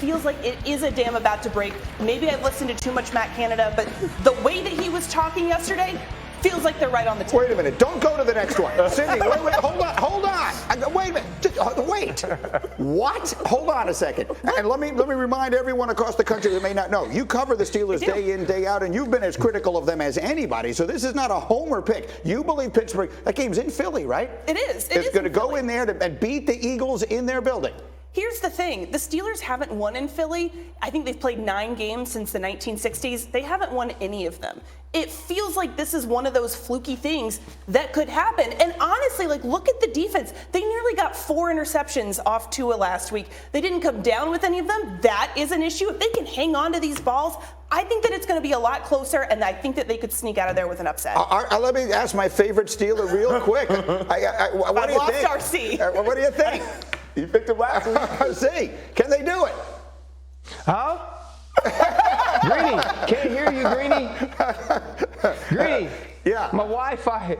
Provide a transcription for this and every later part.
feels like it is a dam about to break. Maybe I've listened to too much Matt Canada, but the way that he was talking yesterday feels like they're right on the table. Wait a minute. Don't go to the next one. Cindy, wait, hold on. Wait a minute. Wait. What? Hold on a second. And let me remind everyone across the country that may not know. You cover the Steelers day in, day out, and you've been as critical of them as anybody. So this is not a homer pick. You believe Pittsburgh. That game's in Philly, right? It is. It's going to go in there and beat the Eagles in their building. Here's the thing. The Steelers haven't won in Philly. I think they've played 9 games since the 1960s. They haven't won any of them. It feels like this is one of those fluky things that could happen. And honestly, look at the defense. They nearly got 4 interceptions off Tua last week. They didn't come down with any of them. That is an issue. If they can hang on to these balls, I think that it's going to be a lot closer, and I think that they could sneak out of there with an upset. Let me ask my favorite Steeler real quick. What do you think? RC. What do you think? You picked him last week. See, can they do it? Huh? Greeny, can't hear you, Greeny. Greeny. Yeah. My Wi-Fi is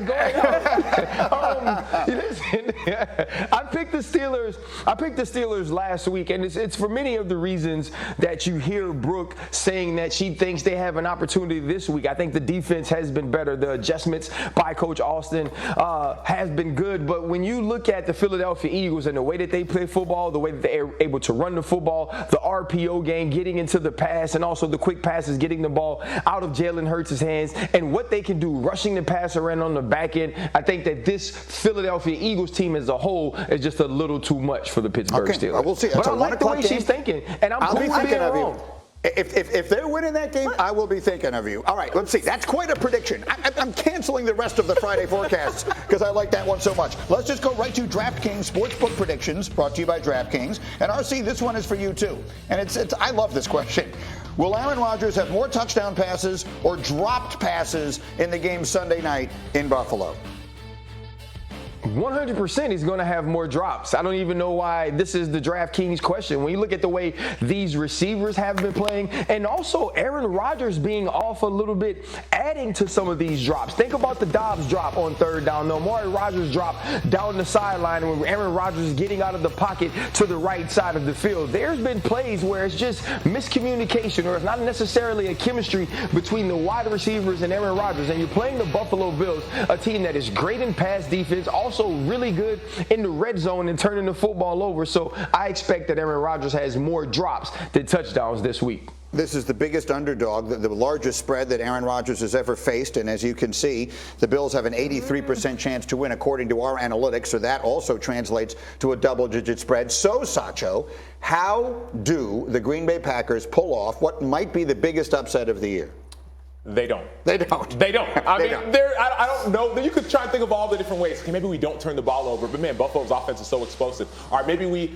going out. Listen, I picked the Steelers last week, and it's for many of the reasons that you hear Brooke saying that she thinks they have an opportunity this week. I think the defense has been better. The adjustments by Coach Austin has been good. But when you look at the Philadelphia Eagles and the way that they play football, the way that they're able to run the football, the RPO game, getting into the pass, and also the quick passes, getting the ball out of Jalen Hurts' hands, and what they can do rushing the passer in on the back end, I think that this Philadelphia Eagles team as a whole is just a little too much for the Pittsburgh Steelers. We'll see. But I like the way she's thinking, and I'll be thinking of you. If they're winning that game, I will be thinking of you. All right, let's see. That's quite a prediction. I'm canceling the rest of the Friday forecasts because I like that one so much. Let's just go right to DraftKings Sportsbook Predictions, brought to you by DraftKings. And RC, this one is for you too. And it's I love this question. Will Aaron Rodgers have more touchdown passes or dropped passes in the game Sunday night in Buffalo? 100% he's going to have more drops. I don't even know why this is the DraftKings question. When you look at the way these receivers have been playing, and also Aaron Rodgers being off a little bit, adding to some of these drops. Think about the Dobbs drop on 3rd down. The Amari Rodgers drop down the sideline when Aaron Rodgers is getting out of the pocket to the right side of the field. There's been plays where it's just miscommunication, or it's not necessarily a chemistry between the wide receivers and Aaron Rodgers. And you're playing the Buffalo Bills, a team that is great in pass defense, also really good in the red zone and turning the football over. So I expect that Aaron Rodgers has more drops than touchdowns this week. This is the biggest underdog, the largest spread that Aaron Rodgers has ever faced. And as you can see, the Bills have an 83% chance to win according to our analytics. So that also translates to a double-digit spread. So, Sacho, how do the Green Bay Packers pull off what might be the biggest upset of the year? They don't. They don't. They don't. I don't know. You could try and think of all the different ways. Okay, maybe we don't turn the ball over, but man, Buffalo's offense is so explosive. All right,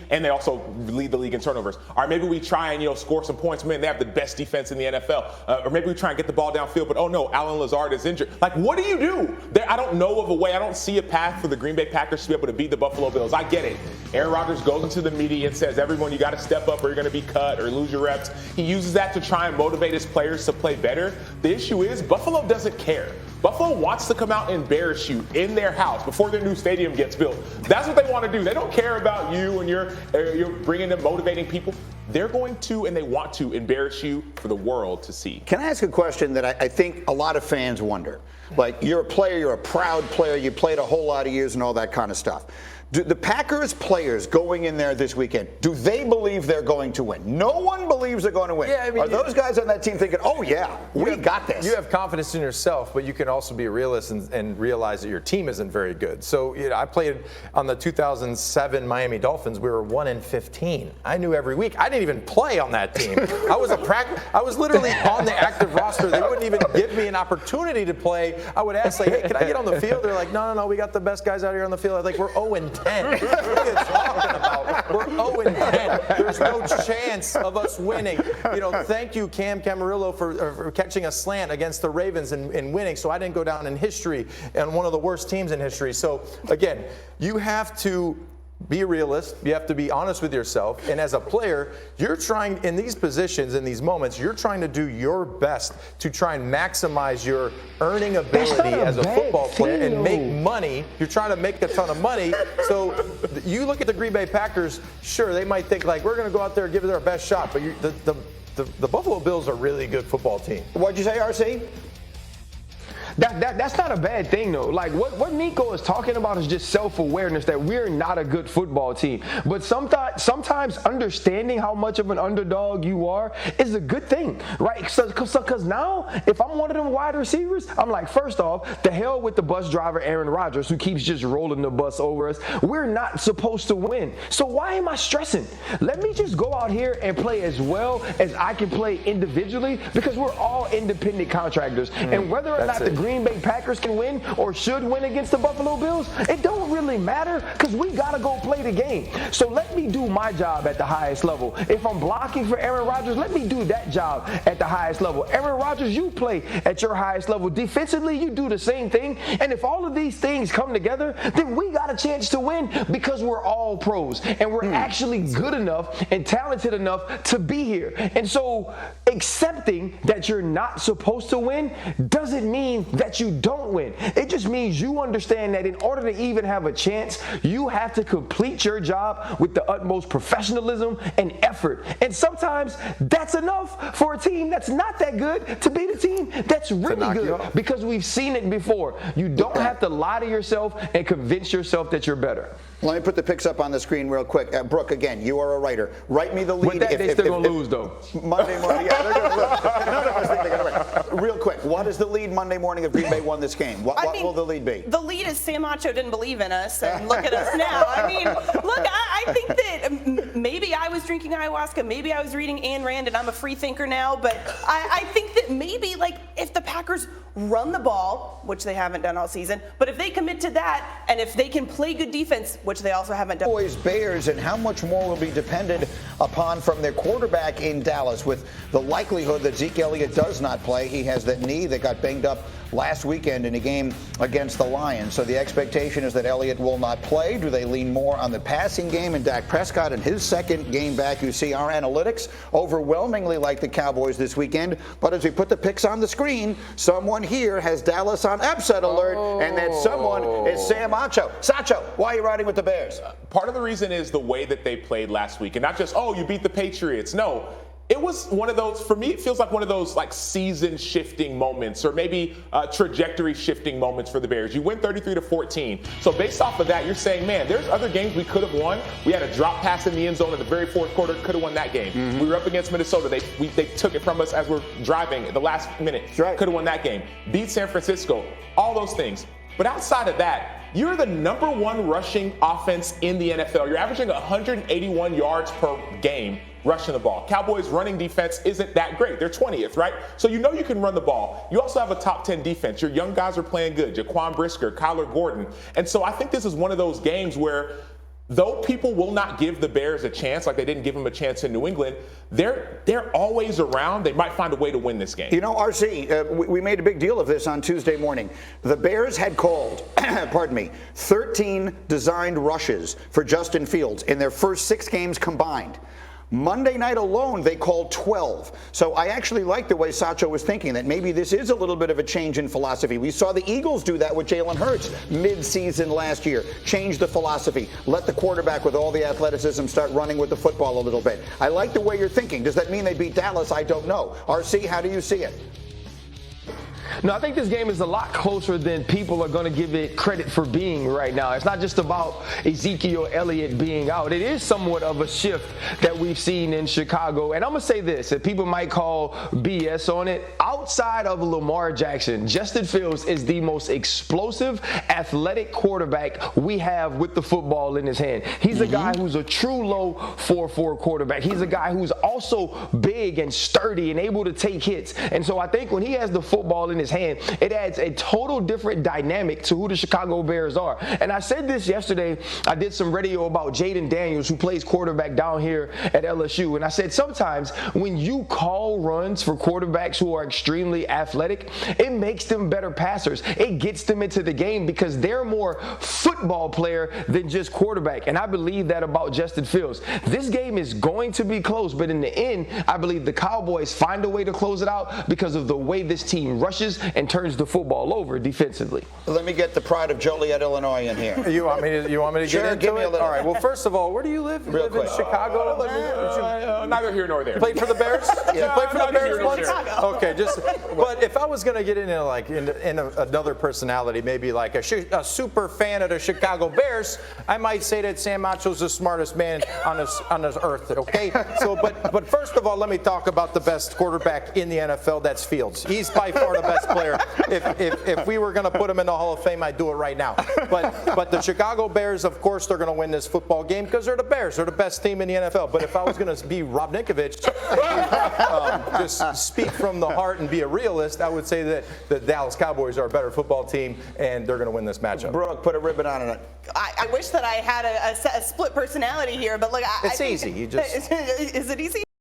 and they also lead the league in turnovers. All right, maybe we try and score some points. Man, they have the best defense in the NFL. Or maybe we try and get the ball downfield, but oh no, Alan Lazard is injured. Like, what do you do? I don't know of a way. I don't see a path for the Green Bay Packers to be able to beat the Buffalo Bills. I get it. Aaron Rodgers goes into the media and says, "Everyone, you got to step up, or you're going to be cut, or lose your reps." He uses that to try and motivate his players to play better. The issue is Buffalo doesn't care. Buffalo wants to come out and embarrass you in their house before their new stadium gets built. That's what they want to do. They don't care about you and you're bringing them, motivating people. They're going to, and they want to, embarrass you for the world to see. Can I ask a question that I think a lot of fans wonder? Like, you're a player, you're a proud player, you played a whole lot of years and all that kind of stuff. Do the Packers players going in there this weekend, do they believe they're going to win? No one believes they're going to win. Yeah, Are those guys on that team thinking, oh, yeah, we got this? You have confidence in yourself, but you can also be a realist and realize that your team isn't very good. So I played on the 2007 Miami Dolphins. We were 1-15. I knew every week. I didn't even play on that team. I was literally on the active roster. They wouldn't even give me an opportunity to play. I would ask, hey, can I get on the field? They're like, no, we got the best guys out here on the field. I'm like, we're 0-10. What are you talking about? We're 0-10. There's no chance of us winning. Thank you, Cam Camarillo, for catching a slant against the Ravens and winning. So I didn't go down in history and one of the worst teams in history. So again, you have to be a realist. You have to be honest with yourself. And as a player, you're trying, in these positions, in these moments, you're trying to do your best to try and maximize your earning ability as a football player and make money. You're trying to make a ton of money. So you look at the Green Bay Packers, sure, they might think like, we're going to go out there and give it our best shot. But the Buffalo Bills are a really good football team. What'd you say, RC? That's not a bad thing, though. Like, what Nico is talking about is just self-awareness that we're not a good football team. But sometimes understanding how much of an underdog you are is a good thing, right? Because now, if I'm one of them wide receivers, I'm like, first off, the hell with the bus driver Aaron Rodgers, who keeps just rolling the bus over us. We're not supposed to win. So why am I stressing? Let me just go out here and play as well as I can play individually, because we're all independent contractors. And whether or not the Green Bay Packers can win or should win against the Buffalo Bills, it don't really matter, because we got to go play the game. So let me do my job at the highest level. If I'm blocking for Aaron Rodgers, let me do that job at the highest level. Aaron Rodgers, you play at your highest level. Defensively, you do the same thing. And if all of these things come together, then we got a chance to win, because we're all pros and we're actually good enough and talented enough to be here. And so accepting that you're not supposed to win doesn't mean that you don't win. It just means you understand that in order to even have a chance, you have to complete your job with the utmost professionalism and effort. And sometimes that's enough for a team that's not that good to be the team that's really good, because we've seen it before. You don't have to lie to yourself and convince yourself that you're better. Let me put the picks up on the screen real quick. Brooke, again, you are a writer. Write me the lead. With that, they're still going to lose, though. Monday morning, yeah, they're going to lose. None of us think they're going to win. Real quick, what is the lead Monday morning if Green Bay won this game? What will the lead be? The lead is Sam Acho didn't believe in us, and look at us now. I mean, look, I think that maybe I was drinking ayahuasca, maybe I was reading Ayn Rand, and I'm a free thinker now, but I think that maybe, like, if the Packers run the ball, which they haven't done all season, but if they commit to that, and if they can play good defense, which they also haven't done. Bears, and how much more will be dependent upon from their quarterback in Dallas, with the likelihood that Zeke Elliott does not play. He has that knee that got banged up last weekend in a game against the Lions. So the expectation is that Elliott will not play. Do they lean more on the passing game and Dak Prescott in his second game back? You see our analytics overwhelmingly like the Cowboys this weekend. But as we put the picks on the screen, someone here has Dallas on upset alert, and that someone is Sam Acho. Sacho, why are you riding with the Bears? Part of the reason is the way that they played last week, and not just, you beat the Patriots. No. It was one of those, for me, it feels like one of those like season shifting moments, or maybe trajectory shifting moments for the Bears. You win 33-14. So based off of that, you're saying, man, there's other games we could have won. We had a drop pass in the end zone in the very fourth quarter, could have won that game. We were up against Minnesota. They took it from us as we're driving at the last minute. Could have won that game. Beat San Francisco. All those things. But outside of that, you're the number one rushing offense in the NFL. You're averaging 181 yards per game rushing the ball. Cowboys' running defense isn't that great. They're 20th, right? So you know you can run the ball. You also have a top 10 defense. Your young guys are playing good. Jaquan Brisker, Kyler Gordon. And so I think this is one of those games where, though people will not give the Bears a chance, like they didn't give them a chance in New England, they're always around. They might find a way to win this game. You know, RC, we made a big deal of this on Tuesday morning. The Bears had called, 13 designed rushes for Justin Fields in their first 6 games combined. Monday night alone, they called 12. So I actually like the way Sacho was thinking, that maybe this is a little bit of a change in philosophy. We saw the Eagles do that with Jalen Hurts mid-season last year. Change the philosophy. Let the quarterback with all the athleticism start running with the football a little bit. I like the way you're thinking. Does that mean they beat Dallas? I don't know. RC, how do you see it? No, I think this game is a lot closer than people are going to give it credit for being right now. It's not just about Ezekiel Elliott being out. It is somewhat of a shift that we've seen in Chicago. And I'm going to say this, that people might call BS on it. Outside of Lamar Jackson, Justin Fields is the most explosive, athletic quarterback we have with the football in his hand. He's a guy who's a true low 4-4 quarterback. He's a guy who's also big and sturdy and able to take hits. And so I think when he has the football in his hand, it adds a total different dynamic to who the Chicago Bears are. And I said this yesterday. I did some radio about Jaden Daniels, who plays quarterback down here at LSU. And I said sometimes when you call runs for quarterbacks who are extremely athletic, it makes them better passers. It gets them into the game because they're more football player than just quarterback. And I believe that about Justin Fields. This game is going to be close, but in the end, I believe the Cowboys find a way to close it out because of the way this team rushes and turns the football over defensively. Let me get the pride of Joliet, Illinois in here. You want me to Sure, get into give me it? a little. All right. Well, first of all, where do you live? You live quick. in Chicago? Neither here nor there. Played for the Bears? You played for the not Bears here, once? Chicago. Okay, but if I was going to get into like another personality, maybe like a super fan of the Chicago Bears, I might say that Sam Macho's the smartest man on this earth. Okay, so but first of all, let me talk about the best quarterback in the NFL. That's Fields. He's by far the best player. If we were going to put him in the Hall of Fame, I'd do it right now. But the Chicago Bears, of course, they're going to win this football game because they're the Bears. They're the best team in the NFL. But if I was going to be Rob Ninkovich, just speak from the heart and be a realist, I would say that the Dallas Cowboys are a better football team, and they're going to win this matchup. Brooke, put a ribbon on it. I wish that I had a split personality here, but look, It's easy. You just is it easy?